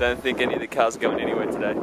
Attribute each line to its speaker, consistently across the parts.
Speaker 1: don't think any of the cars are going anywhere today.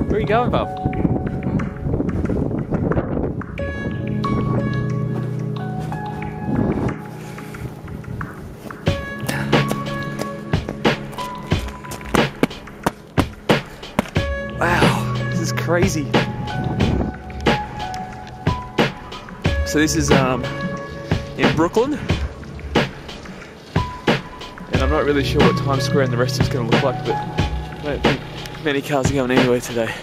Speaker 1: Where are you going, Bob? Wow, this is crazy. So this is in Brooklyn, and I'm not really sure what Times Square and the rest is going to look like, but I don't think many cars are going anywhere today.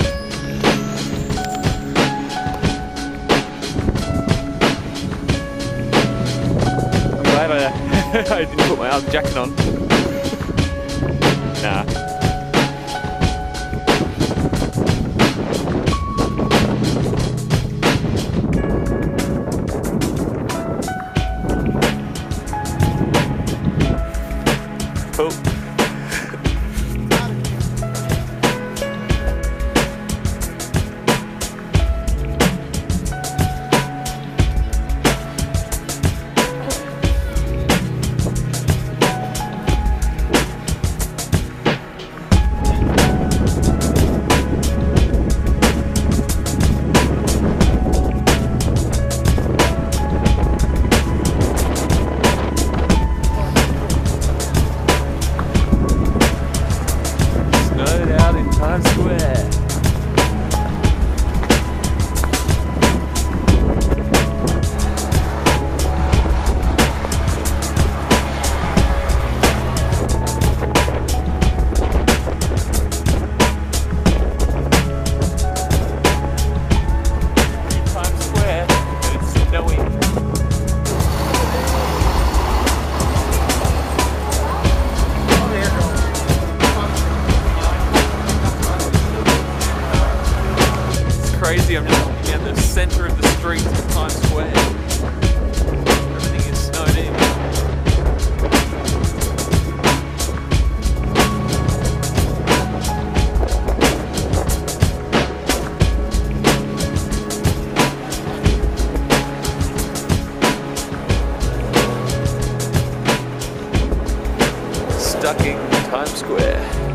Speaker 1: I'm glad I didn't put my arm jacket on. Nah. Cool. Out in Times Square. Times Square, and it's snowing. Crazy, I'm just looking at the center of the street of Times Square. Everything is snowed in. Stuck in Times Square.